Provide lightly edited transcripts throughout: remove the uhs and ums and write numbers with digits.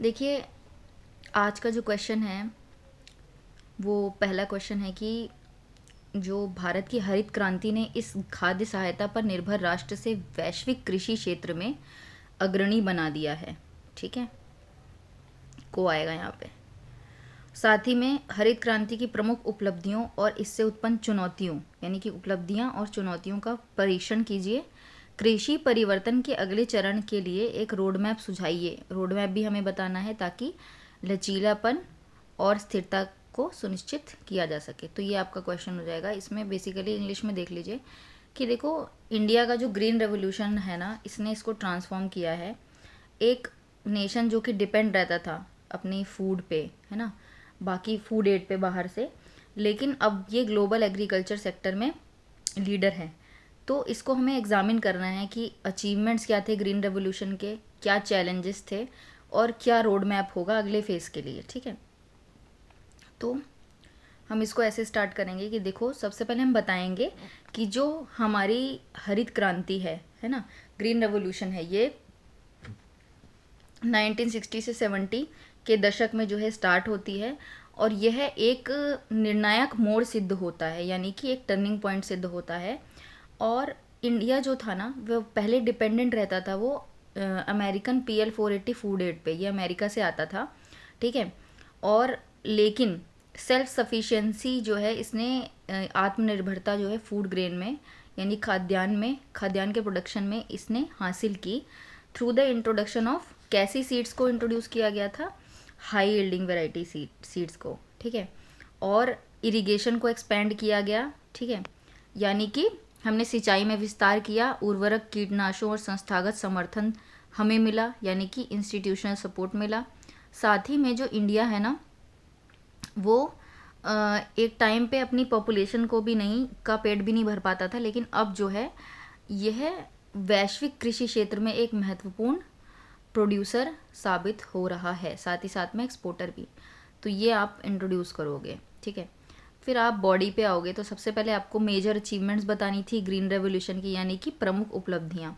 देखिए, आज का जो क्वेश्चन है वो पहला क्वेश्चन है कि जो भारत की हरित क्रांति ने इस खाद्य सहायता पर निर्भर राष्ट्र से वैश्विक कृषि क्षेत्र में अग्रणी बना दिया है। ठीक है, को आएगा यहाँ पे। साथ ही में हरित क्रांति की प्रमुख उपलब्धियों और इससे उत्पन्न चुनौतियों, यानी कि उपलब्धियां और चुनौतियों का परीक्षण कीजिए। कृषि परिवर्तन के अगले चरण के लिए एक रोड मैप सुझाइए। रोड मैप भी हमें बताना है ताकि लचीलापन और स्थिरता को सुनिश्चित किया जा सके। तो ये आपका क्वेश्चन हो जाएगा। इसमें बेसिकली इंग्लिश में देख लीजिए कि देखो, इंडिया का जो ग्रीन रेवोल्यूशन है ना, इसने इसको ट्रांसफॉर्म किया है। एक नेशन जो कि डिपेंड रहता था अपनी फूड पे, है ना, बाकी फूड एड पे बाहर से, लेकिन अब ये ग्लोबल एग्रीकल्चर सेक्टर में लीडर है। तो इसको हमें एग्जामिन करना है कि अचीवमेंट्स क्या थे ग्रीन रेवोल्यूशन के, क्या चैलेंजेस थे और क्या रोड मैप होगा अगले फेज़ के लिए। ठीक है, तो हम इसको ऐसे स्टार्ट करेंगे कि देखो, सबसे पहले हम बताएंगे कि जो हमारी हरित क्रांति है ना, ग्रीन रेवोल्यूशन है, ये 1960 से 70 के दशक में जो है स्टार्ट होती है और यह एक निर्णायक मोड़ सिद्ध होता है, यानी कि एक टर्निंग पॉइंट सिद्ध होता है। और इंडिया जो था ना, वो पहले डिपेंडेंट रहता था वो अमेरिकन PL-480 फूड एड पे, ये अमेरिका से आता था। ठीक है, और लेकिन सेल्फ सफिशिएंसी जो है, इसने आत्मनिर्भरता जो है फूड ग्रेन में, यानी खाद्यान्न के प्रोडक्शन में इसने हासिल की थ्रू द इंट्रोडक्शन ऑफ कैसी सीड्स को इंट्रोड्यूस किया गया था, हाई यील्डिंग वेराइटी सीड्स को। ठीक है, और इरिगेशन को एक्सपेंड किया गया। ठीक है, यानी कि हमने सिंचाई में विस्तार किया, उर्वरक, कीटनाशकों और संस्थागत समर्थन हमें मिला, यानी कि इंस्टीट्यूशनल सपोर्ट मिला। साथ ही में जो इंडिया है ना, वो एक टाइम पे अपनी पॉपुलेशन को भी नहीं, का पेट भी नहीं भर पाता था, लेकिन अब जो है यह वैश्विक कृषि क्षेत्र में एक महत्वपूर्ण प्रोड्यूसर साबित हो रहा है, साथ ही साथ में एक्सपोर्टर भी। तो ये आप इंट्रोड्यूस करोगे। ठीक है, फिर आप बॉडी पे आओगे तो सबसे पहले आपको मेजर अचीवमेंट्स बतानी थी ग्रीन रेवोल्यूशन की, यानी कि प्रमुख उपलब्धियाँ।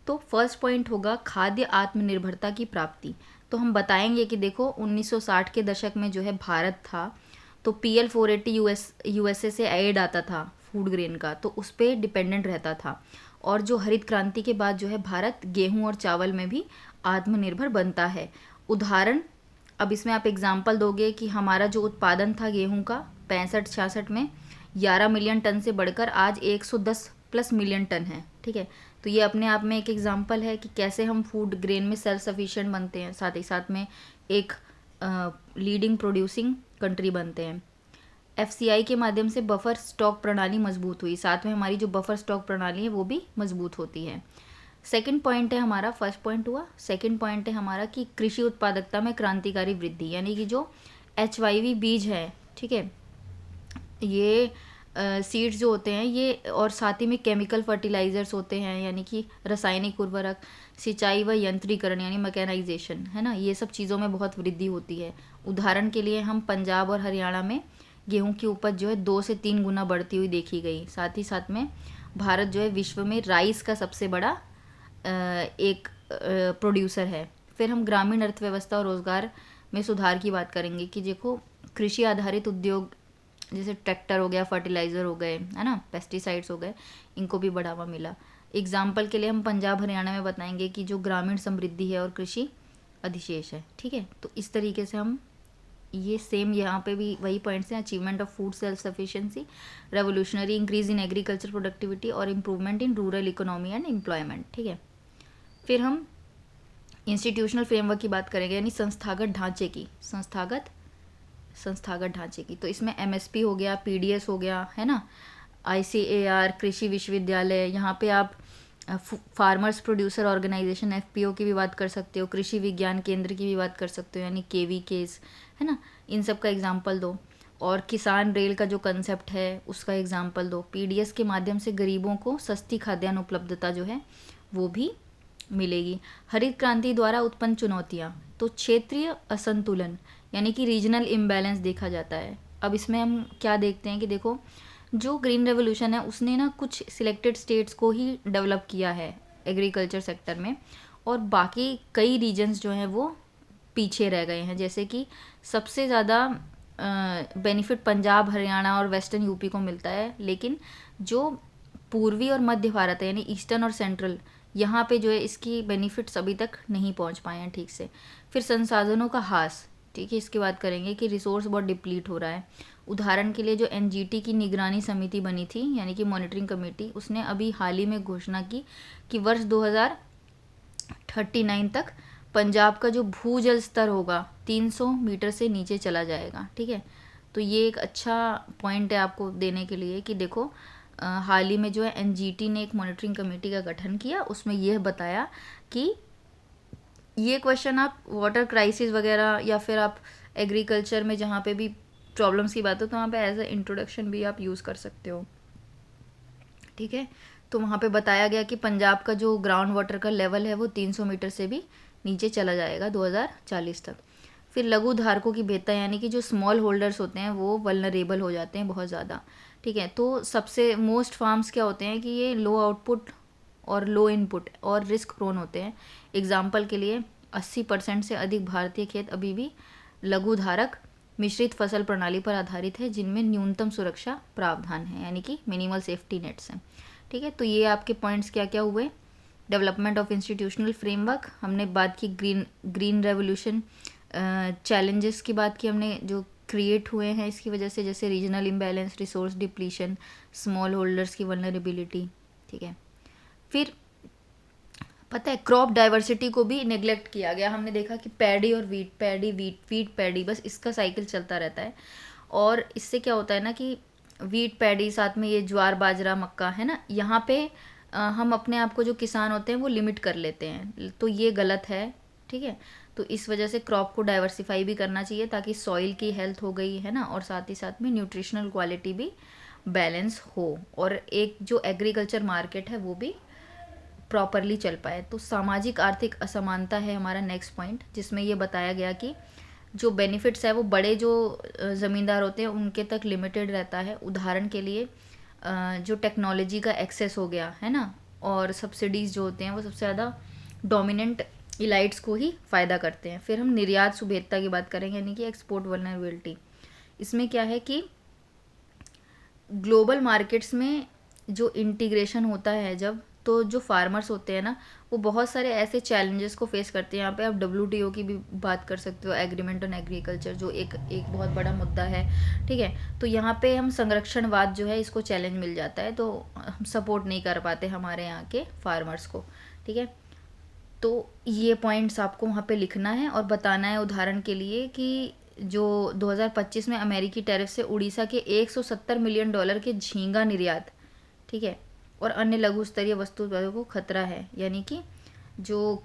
तो फर्स्ट पॉइंट होगा खाद्य आत्मनिर्भरता की प्राप्ति। तो हम बताएंगे कि देखो, 1960 के दशक में जो है भारत था, तो PL-480 USA से ऐड आता था फूड ग्रेन का, तो उस पर डिपेंडेंट रहता था। और जो हरित क्रांति के बाद जो है भारत गेहूं और चावल में भी आत्मनिर्भर बनता है। उदाहरण, अब इसमें आप एग्जाम्पल दोगे कि हमारा जो उत्पादन था गेहूं का 65-66 में 11 मिलियन टन से बढ़कर आज 110+ मिलियन टन है। ठीक है, तो ये अपने आप में एक एग्जाम्पल है कि कैसे हम फूड ग्रेन में सेल्फ सफिशिएंट बनते हैं, साथ ही साथ में एक लीडिंग प्रोड्यूसिंग कंट्री बनते हैं। FCI के माध्यम से बफर स्टॉक प्रणाली मजबूत हुई, साथ में हमारी जो बफर स्टॉक प्रणाली है वो भी मजबूत होती है। सेकंड पॉइंट है हमारा, फर्स्ट पॉइंट हुआ, सेकंड पॉइंट है हमारा कि कृषि उत्पादकता में क्रांतिकारी वृद्धि, यानी कि जो HYV बीज है, ठीक है, ये सीड्स जो होते हैं ये, और साथ ही में केमिकल फर्टिलाइजर्स होते हैं, यानी कि रासायनिक उर्वरक, सिंचाई व यंत्रीकरण यानी मैकेनाइजेशन, है ना, ये सब चीज़ों में बहुत वृद्धि होती है। उदाहरण के लिए हम पंजाब और हरियाणा में गेहूं की उपज जो है 2 से 3 गुना बढ़ती हुई देखी गई। साथ ही साथ में भारत जो है विश्व में राइस का सबसे बड़ा एक प्रोड्यूसर है। फिर हम ग्रामीण अर्थव्यवस्था और रोज़गार में सुधार की बात करेंगे कि देखो, कृषि आधारित उद्योग जैसे ट्रैक्टर हो गया, फर्टिलाइज़र हो गए, है ना, पेस्टिसाइड्स हो गए, इनको भी बढ़ावा मिला। एग्जाम्पल के लिए हम पंजाब हरियाणा में बताएंगे कि जो ग्रामीण समृद्धि है और कृषि अधिशेष है। ठीक है, तो इस तरीके से हम ये सेम यहाँ पे भी वही पॉइंट्स हैं, achievement of food self sufficiency, revolutionary increase in agriculture productivity और improvement in rural economy and employment. ठीक है, फिर हम इंस्टीट्यूशनल फ्रेमवर्क की बात करेंगे, यानी संस्थागत ढांचे की। तो इसमें MSP हो गया, PDS हो गया, है ना, ICAR, कृषि विश्वविद्यालय, यहाँ पे आप फार्मर्स प्रोड्यूसर ऑर्गेनाइजेशन FPO की भी बात कर सकते हो, कृषि विज्ञान केंद्र की भी बात कर सकते हो, यानी KVKs, है ना, इन सब का एग्जाम्पल दो। और किसान रेल का जो कंसेप्ट है उसका एग्जाम्पल दो। PDS के माध्यम से गरीबों को सस्ती खाद्यान्न उपलब्धता जो है वो भी मिलेगी। हरित क्रांति द्वारा उत्पन्न चुनौतियाँ, तो क्षेत्रीय असंतुलन यानी कि रीजनल इम्बैलेंस देखा जाता है। अब इसमें हम क्या देखते हैं कि देखो, जो ग्रीन रेवोल्यूशन है उसने ना कुछ सिलेक्टेड स्टेट्स को ही डेवलप किया है एग्रीकल्चर सेक्टर में, और बाकी कई रीजन्स जो हैं वो पीछे रह गए हैं। जैसे कि सबसे ज़्यादा बेनिफिट पंजाब, हरियाणा और वेस्टर्न यूपी को मिलता है, लेकिन जो पूर्वी और मध्य भारत है यानी ईस्टर्न और सेंट्रल, यहाँ पे जो है इसकी बेनिफिट्स अभी तक नहीं पहुँच पाए हैं ठीक से। फिर संसाधनों का ह्रास, ठीक है, इसकी बात करेंगे कि रिसोर्स बहुत डिप्लीट हो रहा है। उदाहरण के लिए जो एनजीटी की निगरानी समिति बनी थी यानी कि मॉनिटरिंग कमेटी, उसने अभी हाल ही में घोषणा की कि वर्ष 2039 तक पंजाब का जो भूजल स्तर होगा 300 मीटर से नीचे चला जाएगा, ठीक है। तो ये एक अच्छा पॉइंट है आपको देने के लिए कि देखो हाल ही में जो है एनजीटी ने एक मॉनिटरिंग कमेटी का गठन किया, उसमें यह बताया कि ये क्वेश्चन आप वाटर क्राइसिस वगैरह या फिर आप एग्रीकल्चर में जहाँ पे भी प्रॉब्लम्स की बात हो तो वहाँ पे एज अ इंट्रोडक्शन भी आप यूज़ कर सकते हो, ठीक है। तो वहाँ पे बताया गया कि पंजाब का जो ग्राउंड वाटर का लेवल है वो 300 मीटर से भी नीचे चला जाएगा 2040 तक। फिर लघु धारकों की भेदता यानी कि जो स्मॉल होल्डर्स होते हैं वो वल्नरेबल हो जाते हैं बहुत ज़्यादा, ठीक है। तो सबसे मोस्ट फार्म्स क्या होते हैं कि ये लो आउटपुट और लो इनपुट और रिस्क प्रोन होते हैं। एग्जाम्पल के लिए 80% से अधिक भारतीय खेत अभी भी लघु धारक मिश्रित फसल प्रणाली पर आधारित है, जिनमें न्यूनतम सुरक्षा प्रावधान है यानी कि मिनिमल सेफ्टी नेट्स हैं, ठीक है। तो ये आपके पॉइंट्स क्या क्या हुए। डेवलपमेंट ऑफ इंस्टीट्यूशनल फ्रेमवर्क, हमने बात की ग्रीन रेवोल्यूशन, चैलेंजेस की बात की हमने जो क्रिएट हुए हैं इसकी वजह से, जैसे regional imbalance, resource depletion, small holders की वल्नरेबिलिटी, ठीक है। फिर पता है क्रॉप डाइवर्सिटी को भी नेग्लेक्ट किया गया। हमने देखा कि पैडी और वीट, पैडी वीट पैडी, बस इसका साइकिल चलता रहता है। और इससे क्या होता है ना कि वीट पैडी साथ में ये ज्वार बाजरा मक्का है ना, यहाँ पे हम अपने आप को जो किसान होते हैं वो लिमिट कर लेते हैं, तो ये गलत है, ठीक है। तो इस वजह से क्रॉप को डाइवर्सिफाई भी करना चाहिए ताकि सॉइल की हेल्थ हो गई है ना, और साथ ही साथ में न्यूट्रिशनल क्वालिटी भी बैलेंस हो, और एक जो एग्रीकल्चर मार्केट है वो भी प्रॉपरली चल पाए। तो सामाजिक आर्थिक असमानता है हमारा नेक्स्ट पॉइंट, जिसमें ये बताया गया कि जो बेनिफिट्स है वो बड़े जो ज़मींदार होते हैं उनके तक लिमिटेड रहता है। उदाहरण के लिए जो टेक्नोलॉजी का एक्सेस हो गया है ना, और सब्सिडीज़ जो होते हैं वो सबसे ज़्यादा डोमिनेंट इलाइट्स को ही फ़ायदा करते हैं। फिर हम निर्यात सुभेदता की बात करेंगे यानी कि एक्सपोर्ट वल्नरेबिलिटी। इसमें क्या है कि ग्लोबल मार्केट्स में जो इंटीग्रेशन होता है जब, तो जो फार्मर्स होते हैं ना वो बहुत सारे ऐसे चैलेंजेस को फेस करते हैं। यहाँ पे आप WTO की भी बात कर सकते हो, एग्रीमेंट ऑन एग्रीकल्चर, जो एक बहुत बड़ा मुद्दा है, ठीक है। तो यहाँ पे हम संरक्षणवाद जो है इसको चैलेंज मिल जाता है, तो हम सपोर्ट नहीं कर पाते हमारे यहाँ के फार्मर्स को, ठीक है। तो ये पॉइंट्स आपको वहाँ पे लिखना है और बताना है। उदाहरण के लिए कि जो 2025 में अमेरिकी टैरिफ से उड़ीसा के $170 मिलियन के झींगा निर्यात, ठीक है, और अन्य लघु स्तरीय वस्तु उत्पादों को खतरा है, यानी कि जो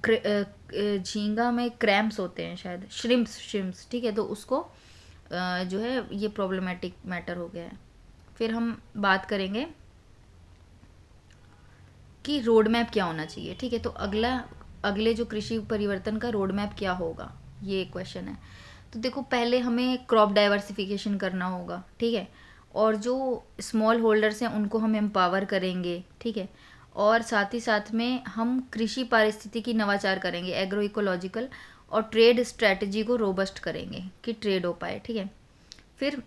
झींगा में क्रैम्प्स होते हैं, शायद श्रिम्प्स, ठीक है, तो उसको जो है ये प्रॉब्लमेटिक मैटर हो गया है। फिर हम बात करेंगे कि रोड मैप क्या होना चाहिए, ठीक है। तो अगले जो कृषि परिवर्तन का रोड मैप क्या होगा, ये क्वेश्चन है। तो देखो पहले हमें क्रॉप डाइवर्सिफिकेशन करना होगा, ठीक है, और जो स्मॉल होल्डर्स हैं उनको हम एम्पावर करेंगे, ठीक है, और साथ ही साथ में हम कृषि पारिस्थितिकी नवाचार करेंगे, एग्रो इकोलॉजिकल, और ट्रेड स्ट्रेटजी को रोबस्ट करेंगे कि ट्रेड हो पाए, ठीक है। फिर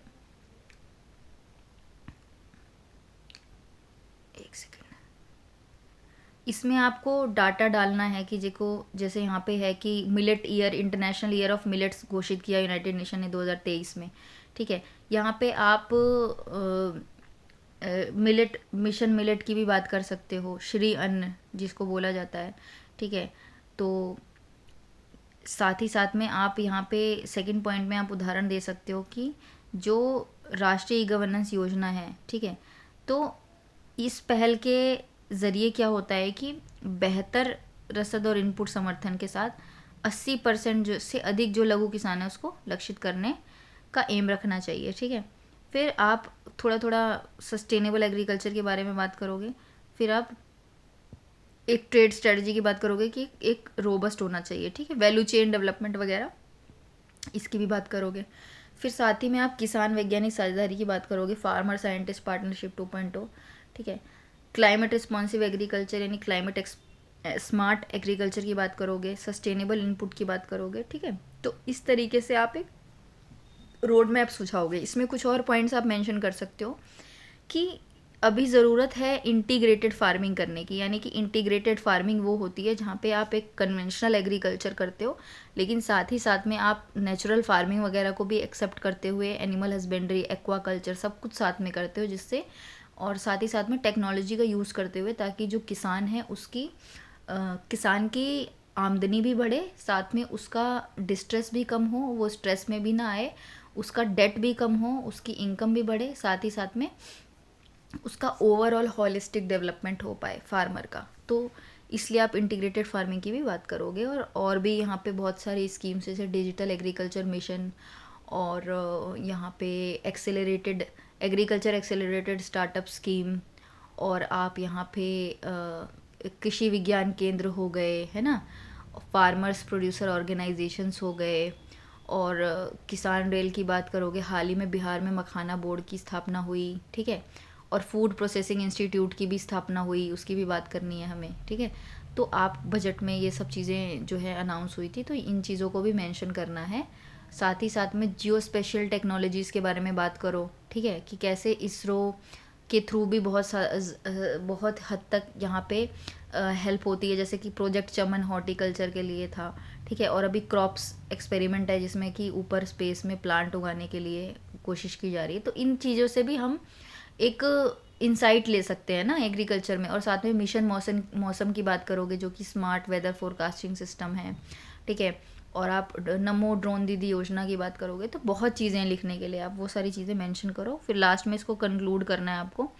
एक सेकेंड, इसमें आपको डाटा डालना है कि देखो जैसे यहाँ पे है कि millet year, international year of millets घोषित किया यूनाइटेड नेशन ने 2023 में, ठीक है। यहाँ पे आप मिलेट मिशन मिलेट की भी बात कर सकते हो, श्री अन्न जिसको बोला जाता है, ठीक है। तो साथ ही साथ में आप यहाँ पे सेकंड पॉइंट में आप उदाहरण दे सकते हो कि जो राष्ट्रीय ई गवर्नेंस योजना है, ठीक है, तो इस पहल के ज़रिए क्या होता है कि बेहतर रसद और इनपुट समर्थन के साथ 80% से अधिक जो लघु किसान है उसको लक्षित करने का एम रखना चाहिए, ठीक है। फिर आप थोड़ा थोड़ा सस्टेनेबल एग्रीकल्चर के बारे में बात करोगे, फिर आप एक ट्रेड स्ट्रेटजी की बात करोगे कि एक रोबस्ट होना चाहिए, ठीक है, वैल्यू चेन डेवलपमेंट वगैरह इसकी भी बात करोगे। फिर साथ ही में आप किसान वैज्ञानिक साझेदारी की बात करोगे, फार्मर साइंटिस्ट पार्टनरशिप 2.0, ठीक है। क्लाइमेट रिस्पॉन्सिव एग्रीकल्चर यानी क्लाइमेट स्मार्ट एग्रीकल्चर की बात करोगे, सस्टेनेबल इनपुट की बात करोगे, ठीक है। तो इस तरीके से आप एक रोड मैप सुझाओगे। इसमें कुछ और पॉइंट्स आप मेंशन कर सकते हो कि अभी ज़रूरत है इंटीग्रेटेड फार्मिंग करने की, यानी कि इंटीग्रेटेड फार्मिंग वो होती है जहाँ पे आप एक कन्वेंशनल एग्रीकल्चर करते हो, लेकिन साथ ही साथ में आप नेचुरल फार्मिंग वगैरह को भी एक्सेप्ट करते हुए एनिमल हस्बेंड्री, एक्वाकल्चर सब कुछ साथ में करते हो, जिससे और साथ ही साथ में टेक्नोलॉजी का यूज़ करते हुए, ताकि जो किसान है उसकी किसान की आमदनी भी बढ़े, साथ में उसका डिस्ट्रेस भी कम हो, वो स्ट्रेस में भी ना आए, उसका डेट भी कम हो, उसकी इनकम भी बढ़े, साथ ही साथ में उसका ओवरऑल हॉलिस्टिक डेवलपमेंट हो पाए फार्मर का। तो इसलिए आप इंटीग्रेटेड फार्मिंग की भी बात करोगे। और भी यहाँ पे बहुत सारी स्कीम्स जैसे डिजिटल एग्रीकल्चर मिशन, और यहाँ पे accelerated agriculture accelerated startup scheme, और आप यहाँ पे कृषि विज्ञान केंद्र हो गए, है ना, फार्मर्स प्रोड्यूसर ऑर्गेनाइजेशंस हो गए, और किसान रेल की बात करोगे, हाल ही में बिहार में मखाना बोर्ड की स्थापना हुई, ठीक है, और फूड प्रोसेसिंग इंस्टीट्यूट की भी स्थापना हुई, उसकी भी बात करनी है हमें, ठीक है। तो आप बजट में ये सब चीज़ें जो है अनाउंस हुई थी, तो इन चीज़ों को भी मेंशन करना है। साथ ही साथ में जियो स्पेशल टेक्नोलॉजीज़ के बारे में बात करो, ठीक है, कि कैसे इसरो के थ्रू भी बहुत हद तक यहाँ पे हेल्प होती है, जैसे कि प्रोजेक्ट चमन हॉर्टिकल्चर के लिए था, ठीक है, और अभी क्रॉप्स एक्सपेरिमेंट है जिसमें कि ऊपर स्पेस में प्लांट उगाने के लिए कोशिश की जा रही है। तो इन चीज़ों से भी हम एक इंसाइट ले सकते हैं ना एग्रीकल्चर में। और साथ में मिशन मौसम की बात करोगे, जो कि स्मार्ट वेदर फोरकास्टिंग सिस्टम है, ठीक है, और आप नमो ड्रोन दीदी योजना की बात करोगे, तो बहुत चीज़ें लिखने के लिए आप वो सारी चीज़ें मेंशन करो। फिर लास्ट में इसको कंक्लूड करना है आपको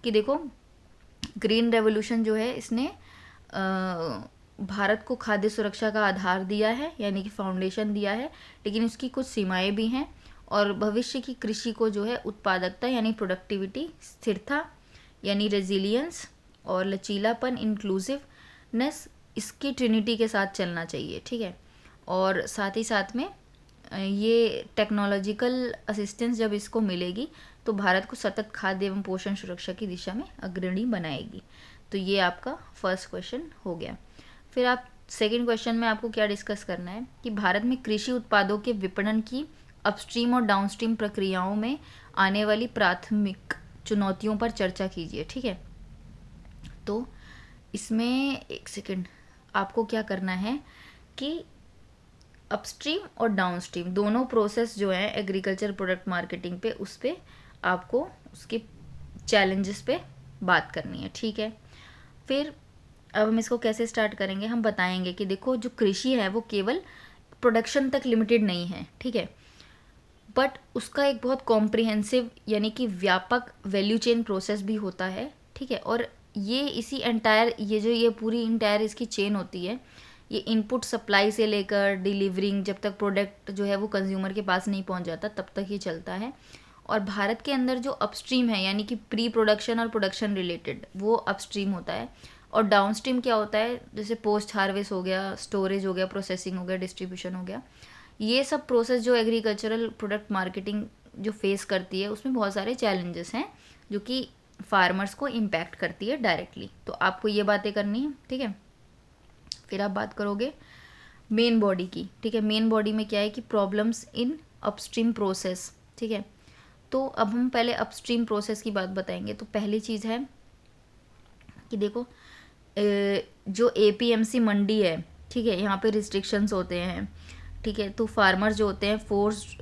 कि देखो, ग्रीन रेवोल्यूशन जो है इसने भारत को खाद्य सुरक्षा का आधार दिया है, यानी कि फाउंडेशन दिया है, लेकिन इसकी कुछ सीमाएं भी हैं। और भविष्य की कृषि को जो है उत्पादकता यानी प्रोडक्टिविटी, स्थिरता यानी रेजिलियंस, और लचीलापन इंक्लूसिवनेस, इसकी ट्रिनिटी के साथ चलना चाहिए, ठीक है। और साथ ही साथ में ये टेक्नोलॉजिकल असिस्टेंस जब इसको मिलेगी तो भारत को सतत खाद्य एवं पोषण सुरक्षा की दिशा में अग्रणी बनाएगी। तो ये आपका फर्स्ट क्वेश्चन हो गया। फिर आप सेकंड क्वेश्चन में आपको क्या डिस्कस करना है कि भारत में कृषि उत्पादों के विपणन की अपस्ट्रीम और डाउनस्ट्रीम प्रक्रियाओं में आने वाली प्राथमिक चुनौतियों पर चर्चा कीजिए, ठीक है। तो इसमें एक सेकंड, आपको क्या करना है कि अपस्ट्रीम और डाउनस्ट्रीम दोनों प्रोसेस जो है एग्रीकल्चर प्रोडक्ट मार्केटिंग पे, उस पे आपको उसके चैलेंजेस पे बात करनी है, ठीक है। फिर अब हम इसको कैसे स्टार्ट करेंगे, हम बताएंगे कि देखो, जो कृषि है वो केवल प्रोडक्शन तक लिमिटेड नहीं है, ठीक है, बट उसका एक बहुत कॉम्प्रिहेंसिव यानी कि व्यापक वैल्यू चेन प्रोसेस भी होता है, ठीक है। और ये इसी एंटायर ये पूरी इंटायर इसकी चेन होती है, ये इनपुट सप्लाई से लेकर डिलीवरिंग, जब तक प्रोडक्ट जो है वो कंज्यूमर के पास नहीं पहुंच जाता तब तक ये चलता है। और भारत के अंदर जो अपस्ट्रीम है यानी कि प्री प्रोडक्शन और प्रोडक्शन रिलेटेड, वो अपस्ट्रीम होता है। और डाउनस्ट्रीम क्या होता है, जैसे पोस्ट हार्वेस्ट हो गया, स्टोरेज हो गया, प्रोसेसिंग हो गया, डिस्ट्रीब्यूशन हो गया। ये सब प्रोसेस जो एग्रीकल्चरल प्रोडक्ट मार्केटिंग जो फेस करती है, उसमें बहुत सारे चैलेंजेस हैं जो कि फार्मर्स को इम्पैक्ट करती है डायरेक्टली। तो आपको ये बातें करनी है, ठीक है। फिर आप बात करोगे मेन बॉडी की, ठीक है। मेन बॉडी में क्या है कि प्रॉब्लम्स इन अपस्ट्रीम प्रोसेस, ठीक है। तो अब हम पहले अपस्ट्रीम प्रोसेस की बात बताएंगे। तो पहली चीज़ है कि देखो, जो एपीएमसी मंडी है, ठीक है, यहाँ पे रिस्ट्रिक्शंस होते हैं, ठीक है। तो फार्मर्स जो होते हैं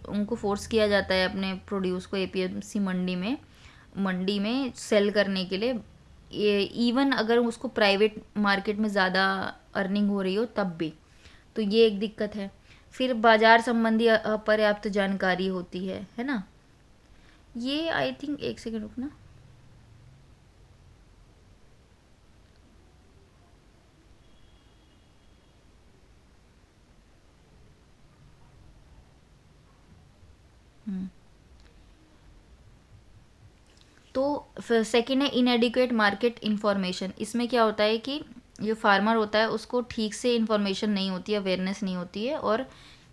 उनको फोर्स किया जाता है अपने प्रोड्यूस को एपीएमसी मंडी में सेल करने के लिए, ये इवन अगर उसको प्राइवेट मार्केट में ज़्यादा अर्निंग हो रही हो तब भी। तो ये एक दिक्कत है। फिर बाजार संबंधी अपर्याप्त जानकारी होती है ना। ये आई थिंक, एक सेकंड रुकना, तो सेकेंड है इनएडिक्वेट मार्केट इन्फॉर्मेशन। इसमें क्या होता है कि जो फार्मर होता है उसको ठीक से इन्फॉर्मेशन नहीं होती है, अवेयरनेस नहीं होती है। और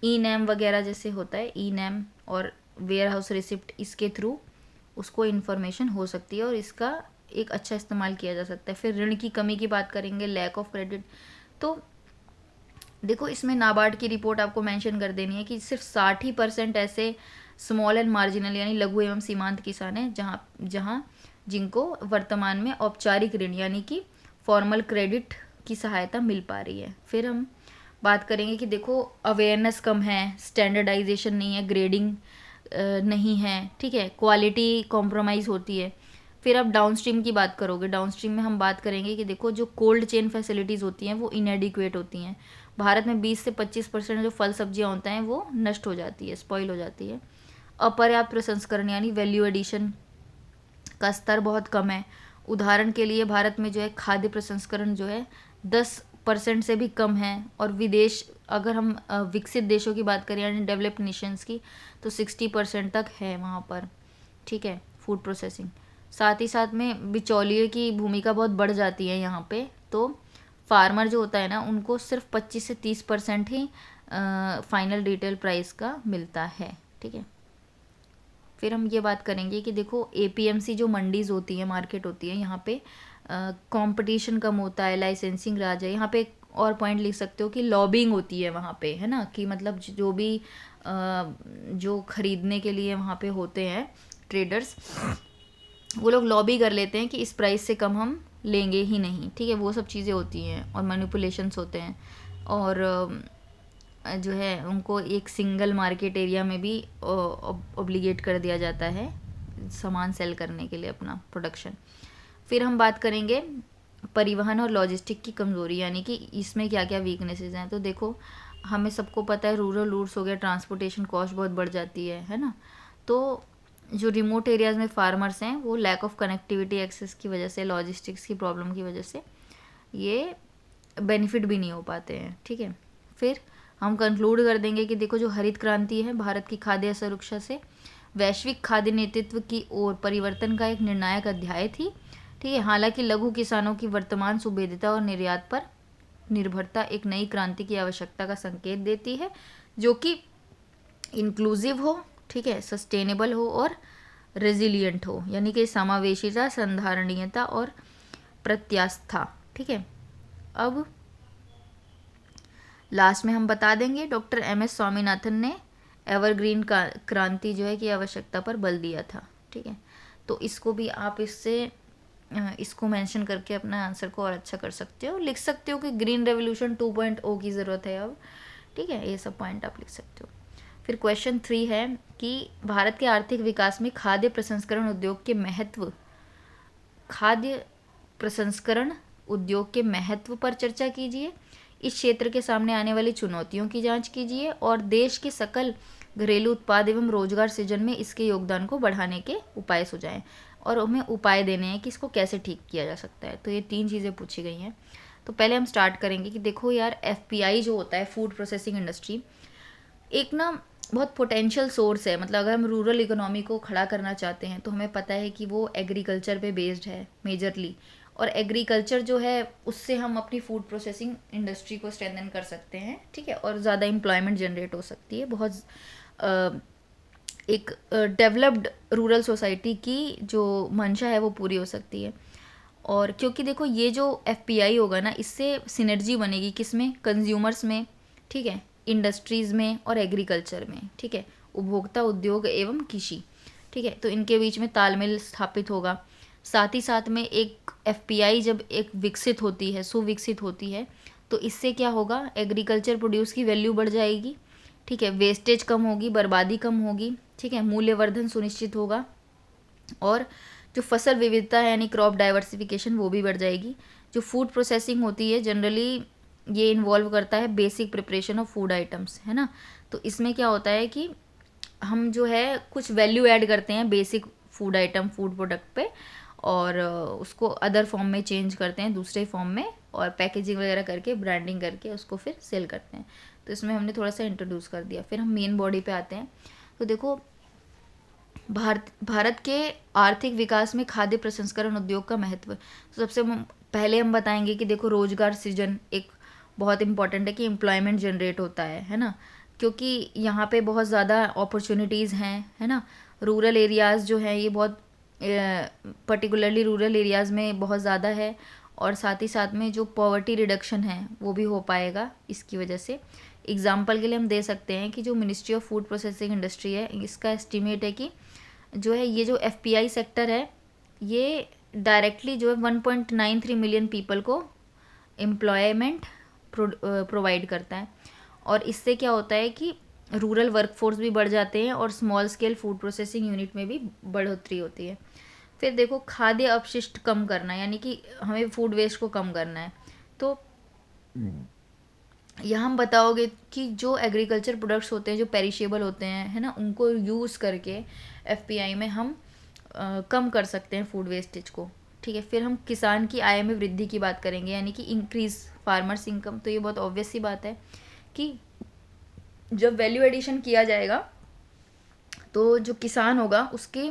ई नैम वगैरह जैसे होता है, ई नैम और वेयर हाउस रिसिप्ट, इसके थ्रू उसको इन्फॉर्मेशन हो सकती है और इसका एक अच्छा इस्तेमाल किया जा सकता है। फिर ऋण की कमी की बात करेंगे, लैक ऑफ क्रेडिट। तो देखो इसमें नाबार्ड की रिपोर्ट आपको मेंशन कर देनी है कि सिर्फ 60% ऐसे स्मॉल एंड मार्जिनल यानी लघु एवं सीमांत किसान हैं जहाँ जिनको वर्तमान में औपचारिक ऋण यानी कि फॉर्मल क्रेडिट की सहायता मिल पा रही है। फिर हम बात करेंगे कि देखो अवेयरनेस कम है, स्टैंडर्डाइजेशन नहीं है, ग्रेडिंग नहीं है, ठीक है, क्वालिटी कॉम्प्रोमाइज़ होती है। फिर आप डाउनस्ट्रीम की बात करोगे, डाउनस्ट्रीम में हम बात करेंगे कि देखो जो कोल्ड चेन फैसिलिटीज़ होती हैं वो इनएडिक्वेट होती हैं। भारत में 20 से 25% जो फल सब्जियां होता हैं वो नष्ट हो जाती है, स्पॉइल हो जाती है। अपर्याप्त प्रसंस्करण यानी वैल्यू एडिशन का स्तर बहुत कम है। उदाहरण के लिए भारत में जो है खाद्य प्रसंस्करण जो है 10% से भी कम है, और विदेश अगर हम विकसित देशों की बात करें यानी डेवलप्ड नेशंस की, तो 60% तक है वहाँ पर, ठीक है, फूड प्रोसेसिंग। साथ ही साथ में बिचौलिए की भूमिका बहुत बढ़ जाती है यहाँ पे। तो फार्मर जो होता है ना उनको सिर्फ 25 से 30% ही फाइनल रिटेल प्राइस का मिलता है, ठीक है। फिर हम ये बात करेंगे कि देखो एपीएमसी जो मंडीज होती है, मार्केट होती है, यहाँ पे कंपटीशन कम होता है, लाइसेंसिंग राज है। यहाँ पे एक और पॉइंट लिख सकते हो कि लॉबिंग होती है वहाँ पे, है ना, कि मतलब जो भी जो खरीदने के लिए वहाँ पे होते हैं ट्रेडर्स, वो लोग लॉबी कर लेते हैं कि इस प्राइस से कम हम लेंगे ही नहीं, ठीक है, वो सब चीज़ें होती हैं और मैनिपुलेशंस होते हैं। और जो है उनको एक सिंगल मार्केट एरिया में भी ऑब्लिगेट कर दिया जाता है सामान सेल करने के लिए, अपना प्रोडक्शन। फिर हम बात करेंगे परिवहन और लॉजिस्टिक की कमज़ोरी, यानी कि इसमें क्या क्या वीकनेसेस हैं। तो देखो हमें सबको पता है रूरल रूट्स हो गया, ट्रांसपोर्टेशन कॉस्ट बहुत बढ़ जाती है ना। तो जो रिमोट एरियाज़ में फार्मर्स हैं वो लैक ऑफ कनेक्टिविटी एक्सेस की वजह से, लॉजिस्टिक्स की प्रॉब्लम की वजह से ये बेनिफिट भी नहीं हो पाते हैं, ठीक है। फिर हम कंक्लूड कर देंगे कि देखो जो हरित क्रांति है भारत की खाद्य सुरक्षा से वैश्विक खाद्य नेतृत्व की ओर परिवर्तन का एक निर्णायक अध्याय थी, ठीक है। हालांकि लघु किसानों की वर्तमान सुभेद्यता और निर्यात पर निर्भरता एक नई क्रांति की आवश्यकता का संकेत देती है, जो कि इंक्लूसिव हो, ठीक है, सस्टेनेबल हो और रेजिलियंट हो, यानी कि समावेशिता, संधारणीयता और प्रत्यास्था, ठीक है। अब लास्ट में हम बता देंगे डॉक्टर एम.एस. स्वामीनाथन ने एवरग्रीन का क्रांति जो है की आवश्यकता पर बल दिया था, ठीक है। तो इसको भी आप इसको मेंशन करके अपना आंसर को और अच्छा कर सकते हो, लिख सकते हो कि ग्रीन रेवोल्यूशन 2.0 की ज़रूरत है अब, ठीक है, ये सब पॉइंट आप लिख सकते हो। फिर क्वेश्चन 3 है कि भारत के आर्थिक विकास में खाद्य प्रसंस्करण उद्योग के महत्व, खाद्य प्रसंस्करण उद्योग के महत्व पर चर्चा कीजिए, इस क्षेत्र के सामने आने वाली चुनौतियों की जांच कीजिए और देश के सकल घरेलू उत्पाद एवं रोजगार सृजन में इसके योगदान को बढ़ाने के उपाय सुझाएं, और हमें उपाय देने हैं कि इसको कैसे ठीक किया जा सकता है। तो ये 3 चीज़ें पूछी गई हैं। तो पहले हम स्टार्ट करेंगे कि देखो यार एफपीआई जो होता है, फूड प्रोसेसिंग इंडस्ट्री, एक ना बहुत पोटेंशियल सोर्स है। मतलब अगर हम रूरल इकोनॉमी को खड़ा करना चाहते हैं तो हमें पता है कि वो एग्रीकल्चर पे बेस्ड है मेजरली, और एग्रीकल्चर जो है उससे हम अपनी फूड प्रोसेसिंग इंडस्ट्री को स्ट्रेंथन कर सकते हैं, ठीक है, और ज़्यादा एम्प्लॉयमेंट जनरेट हो सकती है। बहुत एक डेवलप्ड रूरल सोसाइटी की जो मंशा है वो पूरी हो सकती है। और क्योंकि देखो ये जो एफपीआई होगा ना, इससे सिनर्जी बनेगी किसमें, कंज्यूमर्स में, ठीक है, इंडस्ट्रीज़ में और एग्रीकल्चर में, ठीक है, उपभोक्ता उद्योग एवं कृषि, ठीक है। तो इनके बीच में तालमेल स्थापित होगा। साथ ही साथ में एक एफपीआई जब एक विकसित होती है, सुविकसित होती है, तो इससे क्या होगा, एग्रीकल्चर प्रोड्यूस की वैल्यू बढ़ जाएगी, ठीक है, वेस्टेज कम होगी, बर्बादी कम होगी, ठीक है, मूल्यवर्धन सुनिश्चित होगा, और जो फसल विविधता है यानी क्रॉप डाइवर्सिफिकेशन वो भी बढ़ जाएगी। जो फूड प्रोसेसिंग होती है जनरली ये इन्वॉल्व करता है basic preparation of food items, है ना। तो इसमें क्या होता है कि हम जो है कुछ वैल्यू ऐड करते हैं basic food item, food product पे, और उसको अदर फॉर्म में चेंज करते हैं, दूसरे फॉर्म में, और पैकेजिंग वगैरह करके, ब्रांडिंग करके उसको फिर सेल करते हैं। तो इसमें हमने थोड़ा सा इंट्रोड्यूस कर दिया। फिर हम मेन बॉडी पे आते हैं। तो देखो भारत के आर्थिक विकास में खाद्य प्रसंस्करण उद्योग का महत्व। तो सबसे पहले हम बताएंगे कि देखो रोजगार सृजन एक बहुत इंपॉर्टेंट है कि एम्प्लॉयमेंट जनरेट होता है ना, क्योंकि यहाँ पे बहुत ज़्यादा अपॉर्चुनिटीज़ हैं, है ना। रूरल एरियाज़ जो हैं ये बहुत पर्टिकुलरली रूरल एरियाज़ में बहुत ज़्यादा है, और साथ ही साथ में जो पॉवर्टी रिडक्शन है वो भी हो पाएगा इसकी वजह से। एग्ज़ाम्पल के लिए हम दे सकते हैं कि जो ministry of food processing industry है, इसका एस्टिमेट है कि जो है ये जो एफपीआई सेक्टर है ये डायरेक्टली जो है 1.93 मिलियन पीपल को एम्प्लॉयमेंट प्रोवाइड करता है, और इससे क्या होता है कि रूरल वर्कफोर्स भी बढ़ जाते हैं और small scale food processing unit में भी बढ़ोतरी होती है। फिर देखो, खाद्य अपशिष्ट कम करना, यानी कि हमें फूड वेस्ट को कम करना है। तो यहाँ हम बताओगे कि जो एग्रीकल्चर प्रोडक्ट्स होते हैं जो पेरिशेबल होते हैं, है ना, उनको यूज़ करके एफपीआई में हम कम कर सकते हैं फूड वेस्टेज को। ठीक है, फिर हम किसान की आय में वृद्धि की बात करेंगे, यानी कि इंक्रीज फार्मर्स इनकम। तो ये बहुत ऑब्वियस सी बात है कि जब वैल्यू एडिशन किया जाएगा तो जो किसान होगा उसके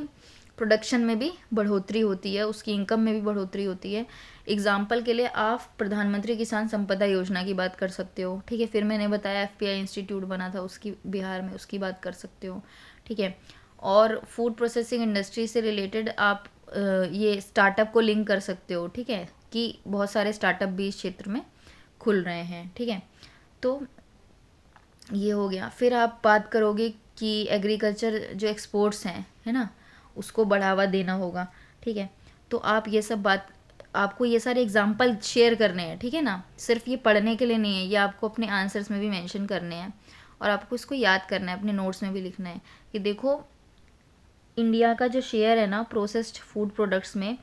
प्रोडक्शन में भी बढ़ोतरी होती है, उसकी इनकम में भी बढ़ोतरी होती है। एग्जाम्पल के लिए आप प्रधानमंत्री किसान संपदा योजना की बात कर सकते हो। ठीक है, फिर मैंने बताया एफपीआई इंस्टीट्यूट बना था उसकी बिहार में, उसकी बात कर सकते हो। ठीक है, और फूड प्रोसेसिंग इंडस्ट्री से रिलेटेड आप ये स्टार्टअप को लिंक कर सकते हो। ठीक है, कि बहुत सारे स्टार्टअप भी इस क्षेत्र में खुल रहे हैं। ठीक है, तो ये हो गया। फिर आप बात करोगे कि एग्रीकल्चर जो एक्सपोर्ट्स हैं, है ना, उसको बढ़ावा देना होगा। ठीक है, तो आप ये सब बात, आपको ये सारे एग्जाम्पल शेयर करने हैं। ठीक है ना, सिर्फ ये पढ़ने के लिए नहीं है, ये आपको अपने आंसर्स में भी मेंशन करने हैं और आपको इसको याद करना है, अपने नोट्स में भी लिखना है कि देखो इंडिया का जो शेयर है ना प्रोसेस्ड फूड प्रोडक्ट्स में,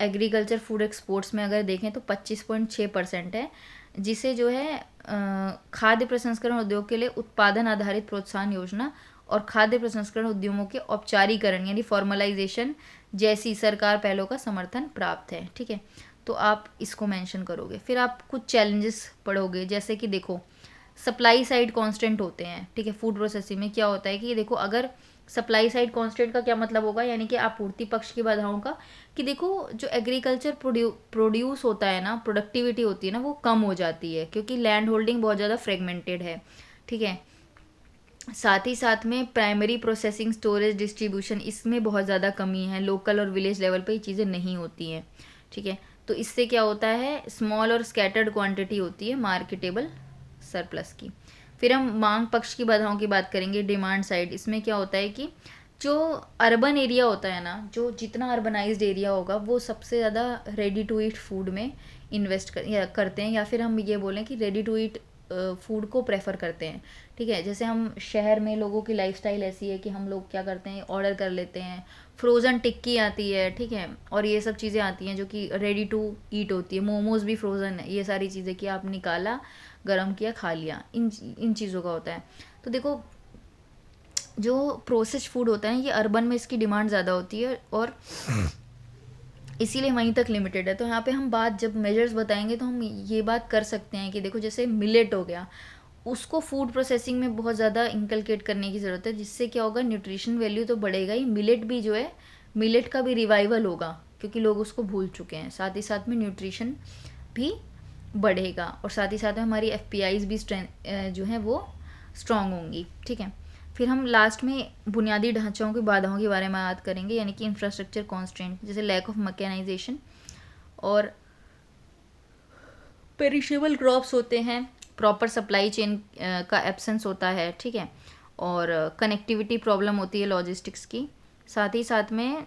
एग्रीकल्चर फूड एक्सपोर्ट्स में अगर देखें तो 25.6% है, जिसे जो है खाद्य प्रसंस्करण उद्योग के लिए उत्पादन आधारित प्रोत्साहन योजना और खाद्य प्रसंस्करण उद्यमों के औपचारीकरण यानी फॉर्मलाइजेशन जैसी सरकार पहलों का समर्थन प्राप्त है। ठीक है, तो आप इसको मेंशन करोगे। फिर आप कुछ चैलेंजेस पढ़ोगे, जैसे कि देखो सप्लाई साइड कांस्टेंट होते हैं। ठीक है, फूड प्रोसेसिंग में क्या होता है कि देखो अगर सप्लाई साइड कांस्टेंट का क्या मतलब होगा, यानी कि आपूर्ति पक्ष की बाधाओं का, कि देखो जो एग्रीकल्चर प्रोड्यूस होता है ना, प्रोडक्टिविटी होती है ना, वो कम हो जाती है क्योंकि लैंड होल्डिंग बहुत ज़्यादा फ्रेगमेंटेड है। ठीक है, साथ ही साथ में प्राइमरी प्रोसेसिंग, स्टोरेज, डिस्ट्रीब्यूशन, इसमें बहुत ज़्यादा कमी है। लोकल और विलेज लेवल पे ये चीज़ें नहीं होती हैं। ठीक है, तो इससे क्या होता है, स्मॉल और स्कैटर्ड क्वांटिटी होती है मार्केटेबल सरप्लस की। फिर हम मांग पक्ष की बाधाओं की बात करेंगे, डिमांड साइड। इसमें क्या होता है कि जो अर्बन एरिया होता है ना, जो जितना अर्बनाइज्ड एरिया होगा वो सबसे ज़्यादा रेडी टू ईट फूड में इन्वेस्ट करते हैं, या फिर हम ये बोलें कि रेडी टू ईट फूड को प्रेफर करते हैं। ठीक है, जैसे हम शहर में लोगों की लाइफस्टाइल ऐसी है कि हम लोग क्या करते हैं, ऑर्डर कर लेते हैं, फ्रोज़न टिक्की आती है। ठीक है, और ये सब चीज़ें आती हैं जो कि रेडी टू ईट होती है, मोमोज़ भी फ्रोज़न है, ये सारी चीज़ें कि आप निकाला, गरम किया, खा लिया, इन चीज़ों का होता है। तो देखो जो प्रोसेस्ड फूड होता है ये अर्बन में इसकी डिमांड ज़्यादा होती है और इसीलिए वहीं तक लिमिटेड है। तो यहाँ पे हम बात जब मेजर्स बताएंगे तो हम ये बात कर सकते हैं कि देखो जैसे मिलेट हो गया, उसको फूड प्रोसेसिंग में बहुत ज़्यादा इंकलकेट करने की ज़रूरत है, जिससे क्या होगा, न्यूट्रिशन वैल्यू तो बढ़ेगा ही, मिलेट भी जो है, मिलेट का भी रिवाइवल होगा क्योंकि लोग उसको भूल चुके हैं। साथ ही साथ में न्यूट्रिशन भी बढ़ेगा और साथ ही साथ में हमारी एफपीआईज भी जो है वो स्ट्रॉन्ग होंगी। ठीक है, फिर हम लास्ट में बुनियादी ढांचों की बाधाओं के बारे में बात करेंगे, यानी कि इंफ्रास्ट्रक्चर कॉन्स्ट्रेंट, जैसे लैक ऑफ मैकेनाइजेशन और पेरिशेबल क्रॉप्स होते हैं, प्रॉपर सप्लाई चेन का एब्सेंस होता है। ठीक है, और कनेक्टिविटी प्रॉब्लम होती है लॉजिस्टिक्स की। साथ ही साथ में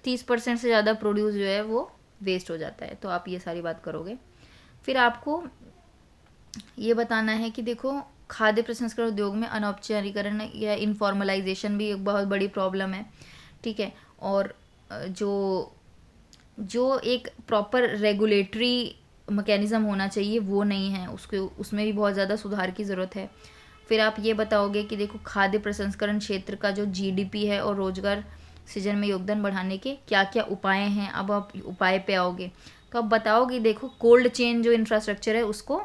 30% से ज़्यादा प्रोड्यूस जो है वो वेस्ट हो जाता है। तो आप ये सारी बात करोगे। फिर आपको ये बताना है कि देखो खाद्य प्रसंस्करण उद्योग में अनौपचारीकरण या इनफॉर्मलाइजेशन भी एक बहुत बड़ी प्रॉब्लम है। ठीक है, और जो जो एक प्रॉपर रेगुलेटरी मैकेनिज़्म होना चाहिए वो नहीं है, उसमें भी बहुत ज़्यादा सुधार की ज़रूरत है। फिर आप ये बताओगे कि देखो खाद्य प्रसंस्करण क्षेत्र का जो जीडीपी है और रोजगार सृजन में योगदान बढ़ाने के क्या क्या उपाय हैं। अब आप उपाय पे आओगे तो आप बताओगे देखो कोल्ड चेन जो इंफ्रास्ट्रक्चर है उसको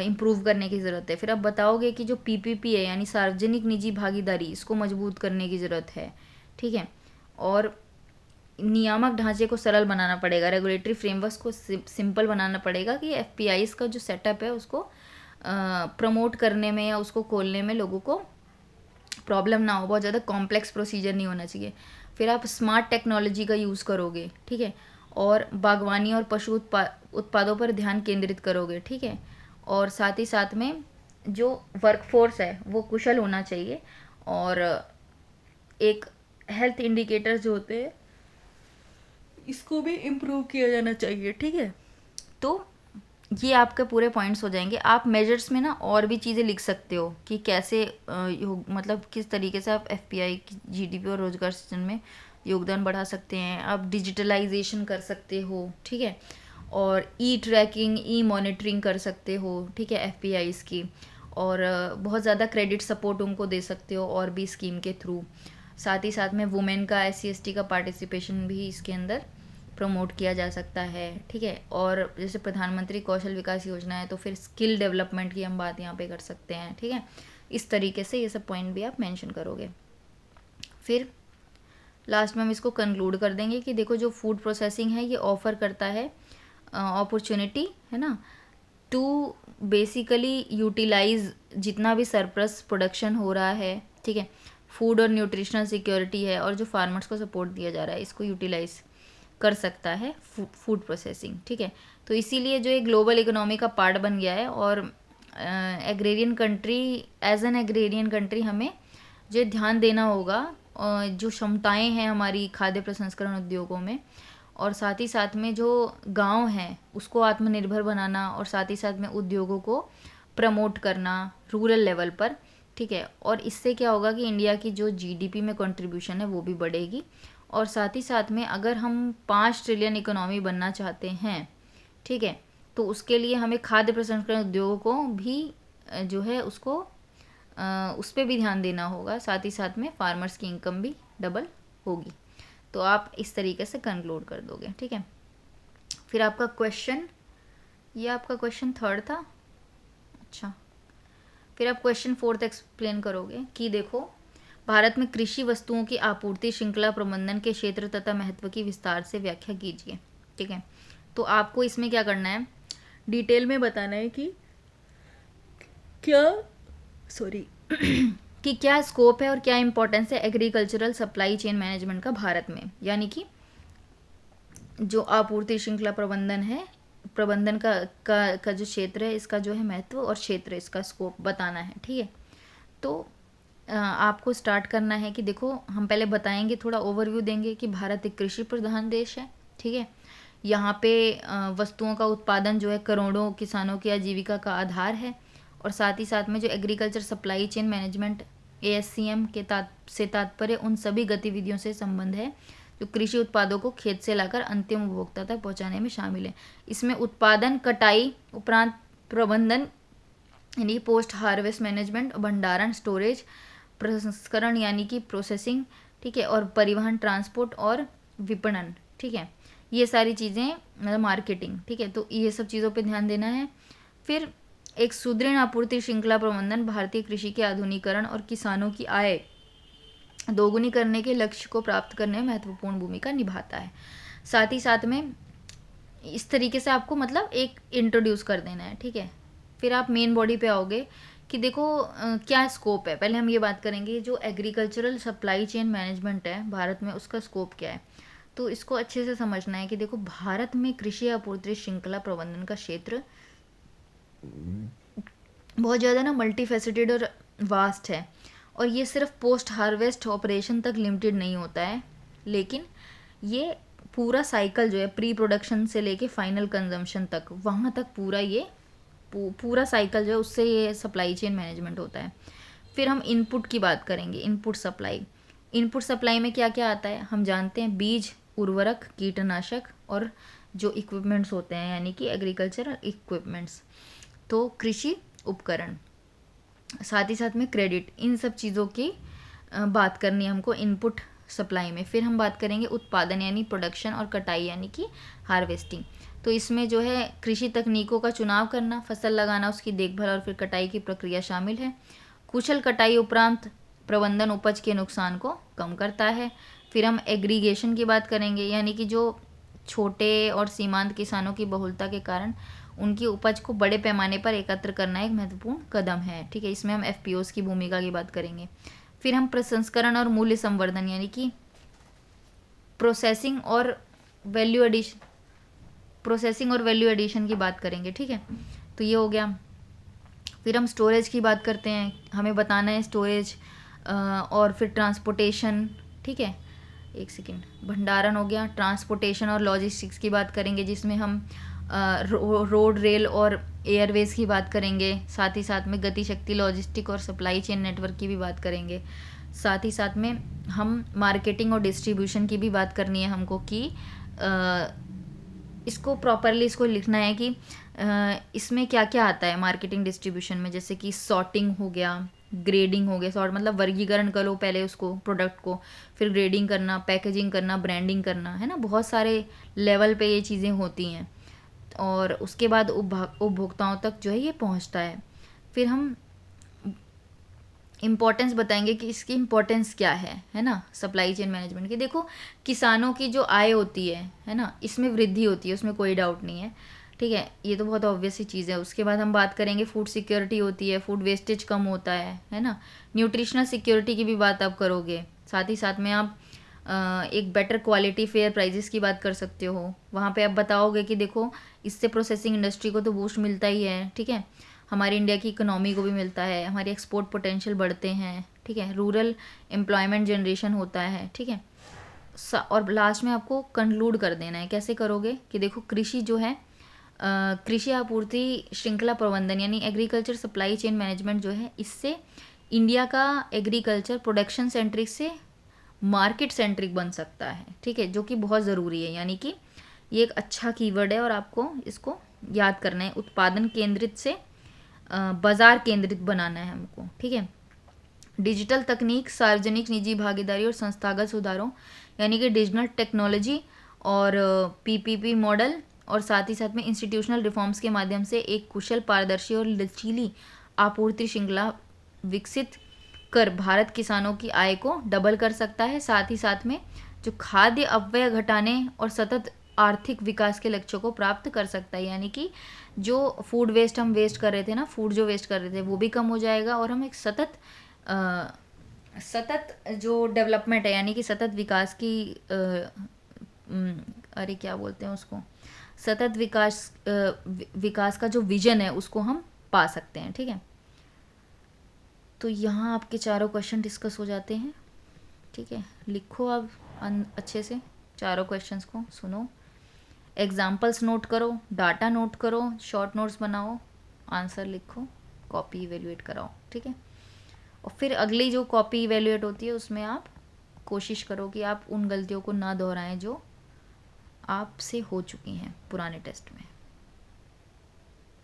इम्प्रूव करने की ज़रूरत है। फिर आप बताओगे कि जो पीपीपी है यानी सार्वजनिक निजी भागीदारी, इसको मजबूत करने की ज़रूरत है। ठीक है, और नियामक ढांचे को सरल बनाना पड़ेगा, रेगुलेटरी फ्रेमवर्क को सिंपल बनाना पड़ेगा कि एफपीआईज का जो सेटअप है उसको प्रमोट करने में या उसको खोलने में लोगों को प्रॉब्लम ना हो, बहुत ज़्यादा कॉम्प्लेक्स प्रोसीजर नहीं होना चाहिए। फिर आप स्मार्ट टेक्नोलॉजी का यूज़ करोगे, ठीक है, और बागवानी और पशु उत्पादों पर ध्यान केंद्रित करोगे, ठीक है, और साथ ही साथ में जो वर्कफोर्स है वो कुशल होना चाहिए, और एक हेल्थ इंडिकेटर्स जो होते हैं इसको भी इम्प्रूव किया जाना चाहिए, ठीक है। तो ये आपके पूरे पॉइंट्स हो जाएंगे। आप मेजर्स में ना और भी चीज़ें लिख सकते हो कि कैसे मतलब किस तरीके से आप एफपीआई, जीडीपी और रोजगार सृजन में योगदान बढ़ा सकते हैं। आप डिजिटलाइजेशन कर सकते हो, ठीक है, और ई ट्रैकिंग, ई मॉनिटरिंग कर सकते हो, ठीक है, एफपीआईज़ की, और बहुत ज़्यादा क्रेडिट सपोर्ट उनको दे सकते हो और भी स्कीम के थ्रू। साथ ही साथ में वुमेन का, SC ST का पार्टिसिपेशन भी इसके अंदर प्रमोट किया जा सकता है, ठीक है। और जैसे प्रधानमंत्री कौशल विकास योजना है तो फिर स्किल डेवलपमेंट की हम बात यहाँ पे कर सकते हैं, ठीक है। इस तरीके से ये सब पॉइंट भी आप मेंशन करोगे। फिर लास्ट में हम इसको कंक्लूड कर देंगे कि देखो जो फूड प्रोसेसिंग है ये ऑफर करता है अपॉर्चुनिटी, है ना, टू बेसिकली यूटिलाइज जितना भी सरप्लस प्रोडक्शन हो रहा है, ठीक है, फूड और न्यूट्रिशनल सिक्योरिटी है, और जो फार्मर्स को सपोर्ट दिया जा रहा है इसको यूटिलाइज कर सकता है फूड प्रोसेसिंग, ठीक है। तो इसीलिए जो एक ग्लोबल इकोनॉमी का पार्ट बन गया है, और agrarian country, as an agrarian country हमें जो ध्यान देना होगा जो क्षमताएं हैं हमारी खाद्य प्रसंस्करण उद्योगों में, और साथ ही साथ में जो गांव हैं उसको आत्मनिर्भर बनाना, और साथ ही साथ में उद्योगों को प्रमोट करना रूरल लेवल पर, ठीक है। और इससे क्या होगा कि इंडिया की जो जीडीपी में कंट्रीब्यूशन है वो भी बढ़ेगी, और साथ ही साथ में अगर हम 5 ट्रिलियन इकोनॉमी बनना चाहते हैं, ठीक है, तो उसके लिए हमें खाद्य प्रसंस्करण उद्योगों को भी जो है उसको उस पर भी ध्यान देना होगा। साथ ही साथ में फार्मर्स की इनकम भी डबल होगी। तो आप इस तरीके से कंक्लूड कर दोगे, ठीक है। फिर आपका क्वेश्चन, ये आपका क्वेश्चन 3rd था, अच्छा। फिर आप क्वेश्चन 4th एक्सप्लेन करोगे कि देखो भारत में कृषि वस्तुओं की आपूर्ति श्रृंखला प्रबंधन के क्षेत्र तथा महत्व की विस्तार से व्याख्या कीजिए, ठीक है। तो आपको इसमें क्या करना है, डिटेल में बताना है कि कि क्या स्कोप है और क्या इंपॉर्टेंस है एग्रीकल्चरल सप्लाई चेन मैनेजमेंट का भारत में, यानी कि जो आपूर्ति श्रृंखला प्रबंधन है, प्रबंधन का जो क्षेत्र है इसका जो है महत्व और क्षेत्र, इसका स्कोप बताना है, ठीक है। तो आपको स्टार्ट करना है कि देखो हम पहले बताएंगे, थोड़ा ओवरव्यू देंगे कि भारत एक कृषि प्रधान देश है, ठीक है। यहाँ पे वस्तुओं का उत्पादन जो है करोड़ों किसानों की आजीविका का आधार है, और साथ ही साथ में जो agriculture supply chain management ASCM से तात्पर्य उन सभी गतिविधियों से संबंध है जो कृषि उत्पादों को खेत से लाकर अंतिम उपभोक्ता तक पहुँचाने में शामिल है। इसमें उत्पादन, कटाई उपरांत प्रबंधन यानी पोस्ट हार्वेस्ट मैनेजमेंट, भंडारण, स्टोरेज, प्रसंस्करण यानी कि प्रोसेसिंग, ठीक है, और परिवहन, ट्रांसपोर्ट और विपणन, ठीक है, ये सारी चीज़ें, मतलब मार्केटिंग, ठीक है। तो ये सब चीज़ों पे ध्यान देना है। फिर एक सुदृढ़ आपूर्ति श्रृंखला प्रबंधन भारतीय कृषि के आधुनिकीकरण और किसानों की आय दोगुनी करने के लक्ष्य को प्राप्त करने में महत्वपूर्ण भूमिका निभाता है। साथ ही साथ में इस तरीके से आपको मतलब एक इंट्रोड्यूस कर देना है, ठीक है। फिर आप मेन बॉडी पे आओगे कि देखो क्या स्कोप है। पहले हम ये बात करेंगे जो एग्रीकल्चरल सप्लाई चेन मैनेजमेंट है भारत में, उसका स्कोप क्या है। तो इसको अच्छे से समझना है कि देखो भारत में कृषि आपूर्ति श्रृंखला प्रबंधन का क्षेत्र बहुत ज़्यादा ना मल्टीफेसिटेड और वास्ट है, और ये सिर्फ पोस्ट हार्वेस्ट ऑपरेशन तक लिमिटेड नहीं होता है, लेकिन ये पूरा साइकिल जो है प्री प्रोडक्शन से लेके फाइनल कंजम्पशन तक, वहाँ तक पूरा साइकिल जो है उससे ये सप्लाई चेन मैनेजमेंट होता है। फिर हम इनपुट की बात करेंगे, इनपुट सप्लाई में क्या क्या आता है हम जानते हैं, बीज, उर्वरक, कीटनाशक और जो इक्विपमेंट्स होते हैं यानी कि एग्रीकल्चरल इक्विपमेंट्स, तो कृषि उपकरण, साथ ही साथ में क्रेडिट, इन सब चीज़ों की बात करनी है हमको इनपुट सप्लाई में। फिर हम बात करेंगे उत्पादन यानी प्रोडक्शन, और कटाई यानी कि हार्वेस्टिंग। तो इसमें जो है कृषि तकनीकों का चुनाव करना, फसल लगाना, उसकी देखभाल और फिर कटाई की प्रक्रिया शामिल है। कुशल कटाई उपरांत प्रबंधन उपज के नुकसान को कम करता है। फिर हम एग्रीगेशन की बात करेंगे, यानी कि जो छोटे और सीमांत किसानों की बहुलता के कारण उनकी उपज को बड़े पैमाने पर एकत्र करना एक महत्वपूर्ण कदम है, ठीक है। इसमें हम FPOs की भूमिका की बात करेंगे। फिर हम प्रसंस्करण और मूल्य संवर्धन यानी कि प्रोसेसिंग और वैल्यू एडिशन की बात करेंगे, ठीक है। तो ये हो गया। फिर हम स्टोरेज की बात करते हैं, हमें बताना है स्टोरेज, और फिर ट्रांसपोर्टेशन, ठीक है। एक सेकेंड, भंडारण हो गया। ट्रांसपोर्टेशन और लॉजिस्टिक्स की बात करेंगे, जिसमें हम रोड, रेल और एयरवेज की बात करेंगे। साथ ही साथ में गति शक्ति, लॉजिस्टिक और सप्लाई चेन नेटवर्क की भी बात करेंगे। साथ ही साथ में हम मार्केटिंग और डिस्ट्रीब्यूशन की भी बात करनी है हमको, कि इसको प्रॉपरली इसको लिखना है कि इसमें क्या क्या आता है मार्केटिंग डिस्ट्रीब्यूशन में। जैसे कि सॉर्टिंग हो गया, ग्रेडिंग हो गया। सॉर्ट मतलब वर्गीकरण करो पहले उसको, प्रोडक्ट को, फिर ग्रेडिंग करना, पैकेजिंग करना, ब्रांडिंग करना, है ना। बहुत सारे लेवल पे ये चीज़ें होती हैं, और उसके बाद उपभोक्ताओं तक जो है ये पहुंचता है। फिर हम इम्पोर्टेंस बताएंगे कि इसकी इम्पोर्टेंस क्या है ना, सप्लाई चेन मैनेजमेंट की। देखो, किसानों की जो आय होती है ना, इसमें वृद्धि होती है, उसमें कोई डाउट नहीं है, ठीक है। ये तो बहुत ऑब्वियस सी चीज़ है। उसके बाद हम बात करेंगे फूड सिक्योरिटी होती है, फूड वेस्टेज कम होता है ना। न्यूट्रिशनल सिक्योरिटी की भी बात आप करोगे। साथ ही साथ में आप एक बेटर क्वालिटी फेयर प्राइजेस की बात कर सकते हो। वहाँ पे आप बताओगे कि देखो, इससे प्रोसेसिंग इंडस्ट्री को तो बूस्ट मिलता ही है, ठीक है। हमारी इंडिया की इकोनॉमी को भी मिलता है, हमारी एक्सपोर्ट पोटेंशियल बढ़ते हैं, ठीक है। रूरल एम्प्लॉयमेंट जनरेशन होता है, ठीक है। और लास्ट में आपको कंक्लूड कर देना है। कैसे करोगे कि देखो, कृषि जो है, कृषि आपूर्ति श्रृंखला प्रबंधन यानी एग्रीकल्चर सप्लाई चेन मैनेजमेंट जो है, इससे इंडिया का एग्रीकल्चर प्रोडक्शन सेंट्रिक से मार्केट सेंट्रिक बन सकता है, ठीक है, जो कि बहुत ज़रूरी है। यानी कि ये एक अच्छा कीवर्ड है और आपको इसको याद करना है। उत्पादन केंद्रित से बाजार केंद्रित बनाना है हमको, ठीक है। डिजिटल तकनीक, सार्वजनिक निजी भागीदारी और संस्थागत सुधारों यानी कि डिजिटल टेक्नोलॉजी और पीपीपी मॉडल, और साथ ही साथ में इंस्टीट्यूशनल रिफॉर्म्स के माध्यम से एक कुशल, पारदर्शी और लचीली आपूर्ति श्रृंखला विकसित कर भारत किसानों की आय को डबल कर सकता है। साथ ही साथ में जो खाद्य अपव्यय घटाने और सतत आर्थिक विकास के लक्ष्यों को प्राप्त कर सकता है। यानी कि जो फूड वेस्ट हम वेस्ट कर रहे थे ना, फूड जो वेस्ट कर रहे थे वो भी कम हो जाएगा, और हम एक सतत जो डेवलपमेंट है, यानी कि सतत विकास की अरे क्या बोलते हैं उसको, सतत विकास का जो विजन है उसको हम पा सकते हैं, ठीक है। तो यहाँ आपके चारों क्वेश्चन डिस्कस हो जाते हैं, ठीक है। लिखो आप अच्छे से चारों क्वेश्चंस को, सुनो, एग्जाम्पल्स नोट करो, डाटा नोट करो, शॉर्ट नोट्स बनाओ, आंसर लिखो, कॉपी इवेलुएट कराओ, ठीक है। और फिर अगली जो कॉपी इवेलुएट होती है उसमें आप कोशिश करो कि आप उन गलतियों को ना दोहराएं जो आपसे हो चुकी हैं पुराने टेस्ट में।